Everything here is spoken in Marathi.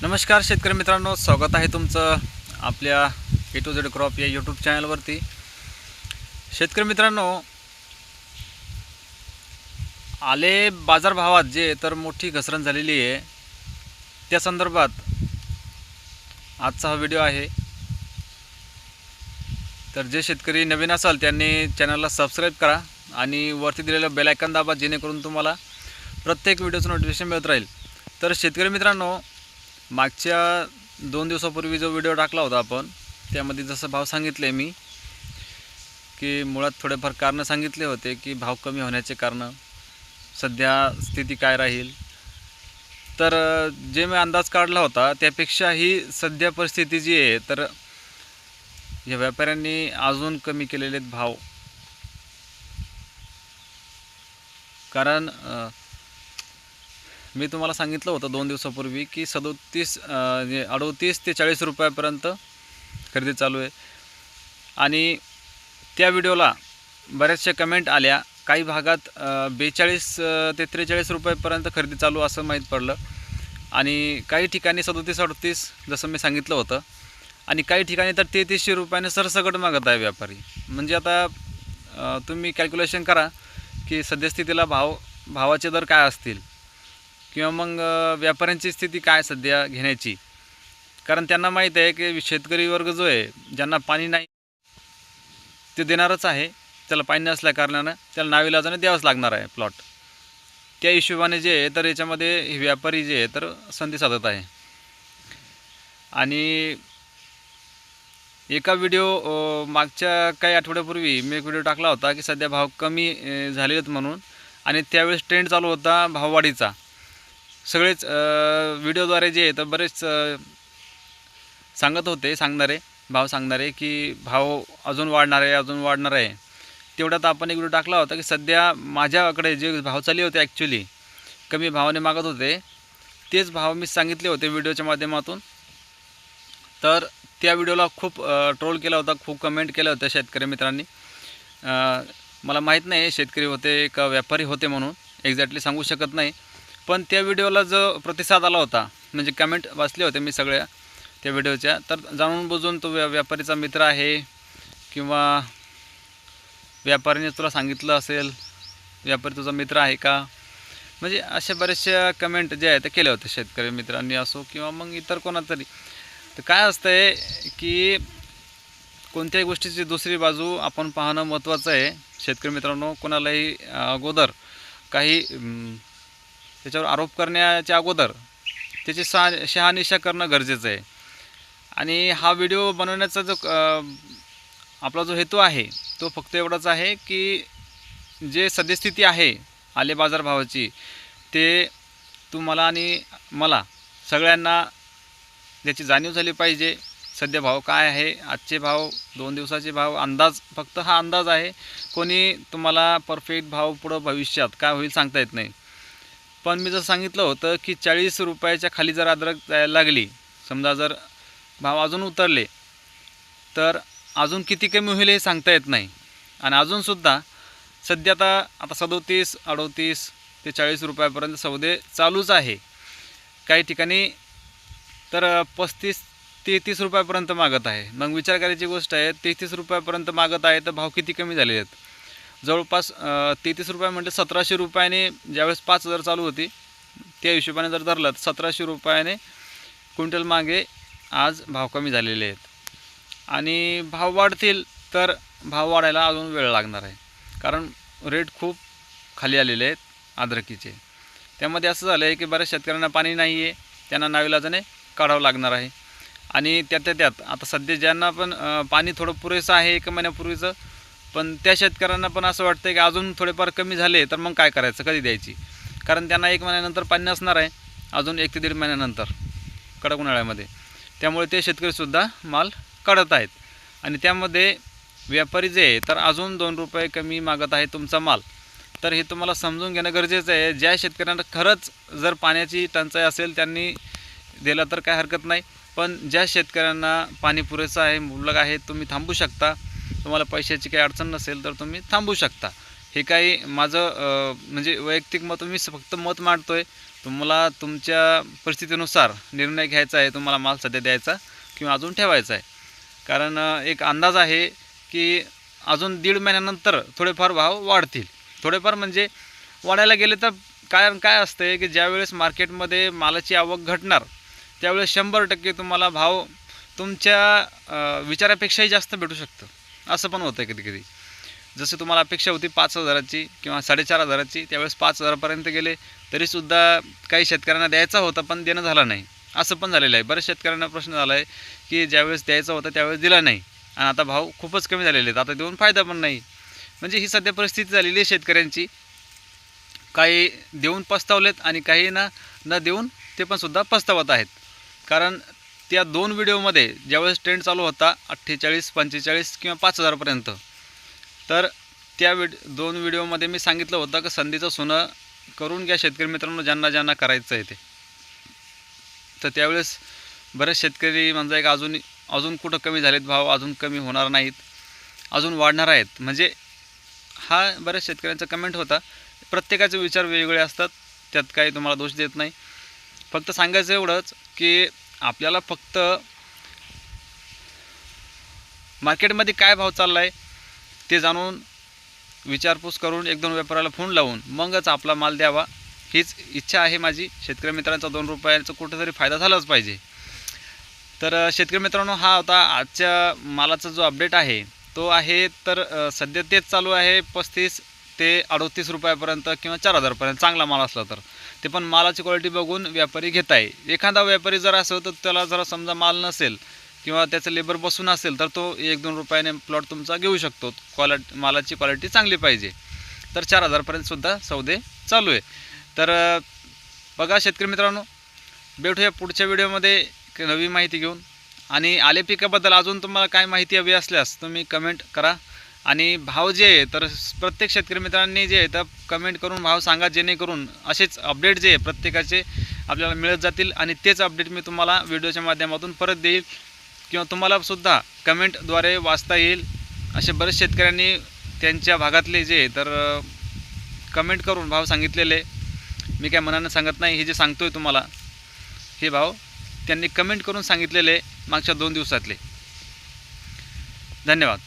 नमस्कार शेतकरी मित्रांनो, स्वागत आहे तुमचं आपल्या A to Z क्रॉप या यूट्यूब चॅनलवरती। शेतकरी मित्रांनो, आले बाजारभावात जे तर मोठी घसरण झालेली आहे त्या संदर्भात आजचा हा व्हिडिओ आहे। तर जे शेतकरी नवीन असाल त्यांनी चॅनलला सबस्क्राईब करा आणि वरती दिलेलं बेल आयकॉन दाबा, जेणेकरून तुम्हाला प्रत्येक व्हिडिओचं नोटिफिकेशन मिळत राहील। तर शेतकरी मित्रांनो, मागच्या 2 दिवसापूर्वी जो व्हिडिओ टाकला होता आपण, त्यामध्ये जसं भाव सांगितले मी की मुळात थोडेफार कारणं सांगितले होते की भाव कमी होण्याचे कारणं, सध्या स्थिती काय राहील। तर जे मी अंदाज काढला होता त्यापेक्षा ही सध्या परिस्थिती जी आहे तर या व्यापाऱ्यांनी अजून कमी केलेले आहेत भाव। कारण मी तुम्हाला सांगितलं होतं 2 दिवसापूर्वी की 38 ते 40 रुपयापर्यंत खरेदी चालू आहे आणि त्या व्हिडिओला बऱ्याचशा कमेंट आल्या। काही भागात 42 ते 43 रुपयापर्यंत खरेदी चालू असं माहीत पडलं आणि काही ठिकाणी 37-38 जसं मी सांगितलं होतं आणि काही ठिकाणी तर 3300 रुपयाने सरसकट मागत आहे व्यापारी। म्हणजे आता तुम्ही कॅल्क्युलेशन करा की सद्यस्थितीला भावाचे दर काय असतील किंवा मग व्यापाऱ्यांची स्थिती काय सध्या घेण्याची। कारण त्यांना माहीत आहे की शेतकरी वर्ग जो आहे, ज्यांना पाणी नाही ते देणारच आहे, त्याला पाणी नसल्या कारणानं त्याला नाविलाजाने द्यावंच लागणार आहे प्लॉट। त्या हिशोबाने जे आहे तर याच्यामध्ये व्यापारी जे आहे तर संधी साधत आहे। आणि एका व्हिडिओ मागच्या काही आठवड्यापूर्वी मी एक व्हिडिओ टाकला होता की सध्या भाव कमी झाले आहेत म्हणून, आणि त्यावेळेस ट्रेंड चालू होता भाववाढीचा। सगळेच व्हिडिओद्वारे जे आहे तर बरेच सांगत होते, भाव सांगणारे की भाव अजून वाढणार आहे। तेवढ्यात आपण एक व्हिडिओ टाकला होता की सध्या माझ्याकडे जे भाव चालले होते, ॲक्च्युली कमी भावाने मागत होते, तेच भाव मी सांगितले होते व्हिडिओच्या माध्यमातून। तर त्या व्हिडिओला खूप ट्रोल केला होता, खूप कमेंट केल्या होत्या शेतकरी मित्रांनी। मला माहीत नाही शेतकरी होते का व्यापारी होते म्हणून एक्झॅक्टली सांगू शकत नाही, पण त्या व्हिडिओला जो प्रतिसाद आला होता, म्हणजे कमेंट वाचले होते मी सगळ्या त्या व्हिडिओच्या, तर जाणून बुजून तो व्यापारीचा मित्र आहे किंवा व्यापारीने तुला सांगितलं असेल, व्यापारी तुझा मित्र आहे का, म्हणजे अशा बऱ्याचशा कमेंट जे आहे ते केल्या होत्या शेतकरी मित्रांनी असो किंवा मग इतर कोणातरी। तर काय असतं आहे की कोणत्याही गोष्टीची दुसरी बाजू आपण पाहणं महत्त्वाचं आहे शेतकरी मित्रांनो। कोणालाही अगोदर काही त्याच्यावर आरोप करण्याच्या अगोदर त्याची शहानिशा करणं गरजेचं आहे। आणि हा व्हिडिओ बनवण्याचा जो आपला जो हेतू आहे तो फक्त एवढाच आहे की जे सद्यस्थिती आहे आले बाजारभावाची, ते तुम्हाला आणि मला सगळ्यांना त्याची जाणीव झाली पाहिजे। सध्या भाव काय आहे, आजचे भाव, 2 दिवसाचे भाव, अंदाज, फक्त हा अंदाज आहे। कोणी तुम्हाला परफेक्ट भाव पुढं भविष्यात काय होईल सांगता येत नाही। पण मी जर सांगितलं होतं की 40 रुपयाच्या खाली जर अद्रक जायला लागली, समजा जर भाव अजून उतरले तर अजून किती कमी होईल हे सांगता येत नाही। आणि अजूनसुद्धा सध्या आता 37, 38 ते 40 रुपयापर्यंत सौदे चालूच आहे। काही ठिकाणी तर 35-33 रुपयापर्यंत मागत आहे। मग विचार करायची गोष्ट आहे, 33 रुपयापर्यंत मागत आहे तर भाव किती कमी झाले आहेत। जवळपास 33 रुपये म्हणजे 1700 रुपयाने, ज्यावेळेस 5000 चालू होती त्या हिशोबाने जर धरलं तर 1700 रुपयाने क्विंटल मागे आज भाव कमी झालेले आहेत। आणि भाव वाढतील तर भाव वाढायला अजून वेळ लागणार आहे, कारण रेट खूप खाली आलेले आहेत अद्रकीचे। त्यामध्ये असं झालं आहे की बऱ्याच शेतकऱ्यांना पाणी नाही आहे, त्यांना नाविलाजाने काढावं लागणार आहे। आणि त्यात आता सध्या ज्यांना पण पाणी थोडं पुरेसं आहे 1 महिन्यापूर्वीचं, पण त्या शेतकऱ्यांना पण असं वाटतं की अजून थोडेफार कमी झाले तर मग काय करायचं, कधी द्यायची, कारण त्यांना 1 महिन्यानंतर पाणी नसणार आहे, अजून 1 ते 1.5 महिन्यानंतर कडक उन्हाळ्यामध्ये। त्यामुळे ते शेतकरीसुद्धा माल काढत आहेत आणि त्यामध्ये व्यापारी जे आहे तर अजून 2 रुपये कमी मागत आहे तुमचा माल। तर हे तुम्हाला समजून घेणं गरजेचं आहे। ज्या शेतकऱ्यांना खरंच जर पाण्याची टंचाई असेल त्यांनी दिला तर काय हरकत नाही, पण ज्या शेतकऱ्यांना पाणी पुरेसं आहे, मुबलक आहे, तुम्ही थांबू शकता, तुम्हाला पैशाची काही अडचण नसेल तर तुम्ही थांबू शकता। हे काही माझं म्हणजे वैयक्तिक मत, मी फक्त मत मांडतो आहे, तुम्हाला तुमच्या परिस्थितीनुसार निर्णय घ्यायचा आहे, तुम्हाला माल सध्या द्यायचा किंवा अजून ठेवायचा आहे. कारण एक अंदाज आहे की अजून 1.5 महिन्यानंतर थोडेफार भाव वाढतील. थोडेफार म्हणजे वाढायला गेले तर कारण काय असतं आहे की ज्यावेळेस मार्केटमध्ये मालाची आवक घटणार त्यावेळेस 100% तुम्हाला भाव तुमच्या विचारापेक्षाही जास्त भेटू शकतं. असं पण होतं आहे कधी कधी. जसं तुम्हाला अपेक्षा होती 5,000ची किंवा 4,500ची, त्यावेळेस 5,000पर्यंत गेले, तरीसुद्धा काही शेतकऱ्यांना द्यायचा होता पण देणं झालं नाही. असं पण झालेलं आहे. बऱ्याच शेतकऱ्यांना प्रश्न झाला आहे की ज्यावेळेस द्यायचा होता त्यावेळेस दिला नाही आणि आता भाव खूपच कमी झालेले आहेत, आता देऊन फायदा पण नाही. म्हणजे ही सध्या परिस्थिती झालेली आहे शेतकऱ्यांची. काही देऊन पस्तावलेत आणि काही न देऊन ते पण सुद्धा पस्तावत आहेत. कारण त्या 2 व्हिडिओमध्ये ज्यावेळेस ट्रेंड चालू होता 48, 45 किंवा 5,000पर्यंत, तर त्या 2 व्हिडिओमध्ये मी सांगितलं होतं की संधीचं सोनं करून घ्या शेतकरी मित्रांनो, ज्यांना ज्यांना करायचं आहे ते. तर त्यावेळेस बरेच शेतकरी म्हणजे अजून कुठं कमी झालेत भाव, अजून कमी होणार नाहीत, अजून वाढणार आहेत. म्हणजे हा बऱ्याच शेतकऱ्यांचा कमेंट होता. प्रत्येकाचे विचार वेगवेगळे असतात, त्यात काही तुम्हाला दोष देत नाही. फक्त सांगायचं एवढंच की आपल्याला फक्त मार्केटमध्ये काय भाव चालला आहे ते जाणून विचारपूस करून 1-2 व्यापाऱ्याला फोन लावून मगच आपला माल द्यावा, हीच इच्छा आहे माझी. शेतकरी मित्रांचा 2 रुपयांचा कुठेतरी फायदा झालाच पाहिजे. तर शेतकरी मित्रांनो, हा होता आजच्या मालाचा जो अपडेट आहे तो आहे. तर सध्या तेच चालू आहे 35 ते 38 रुपयापर्यंत किंवा 4,000पर्यंत चांगला माल असला तर. ते पण मालाची क्वालिटी बघून व्यापारी घेत आहे. एखादा व्यापारी जर असं तर त्याला जरा समजा माल नसेल किंवा त्याचं लेबर बसून असेल तर तो 1-2 रुपयाने प्लॉट तुमचा घेऊ शकतो. मालाची क्वालिटी चांगली पाहिजे. तर 4,000पर्यंत सुद्धा सौदे चालू आहे. तर बघा शेतकरी मित्रांनो, भेटूया पुढच्या व्हिडिओमध्ये नवी माहिती घेऊन. आणि आले पिकाबद्दल अजून तुम्हाला काय माहिती हवी असल्यास तुम्ही कमेंट करा. आणि भाव जे आहे तर प्रत्येक शेतकरी मित्रांनी जे आहे तर कमेंट करून भाव सांगा, जेणेकरून असेच अपडेट जे आहे प्रत्येकाचे आपल्याला मिळत जातील. आणि तेच अपडेट मी तुम्हाला व्हिडिओच्या माध्यमातून परत देईल किंवा तुम्हालासुद्धा कमेंटद्वारे वाचता येईल. असे बरेच शेतकऱ्यांनी त्यांच्या भागातले जे तर कमेंट करून भाव सांगितलेले, मी काय मनानं सांगत नाही. हे जे सांगतो आहे तुम्हाला हे भाव त्यांनी कमेंट करून सांगितलेले मागच्या 2 दिवसातले. धन्यवाद.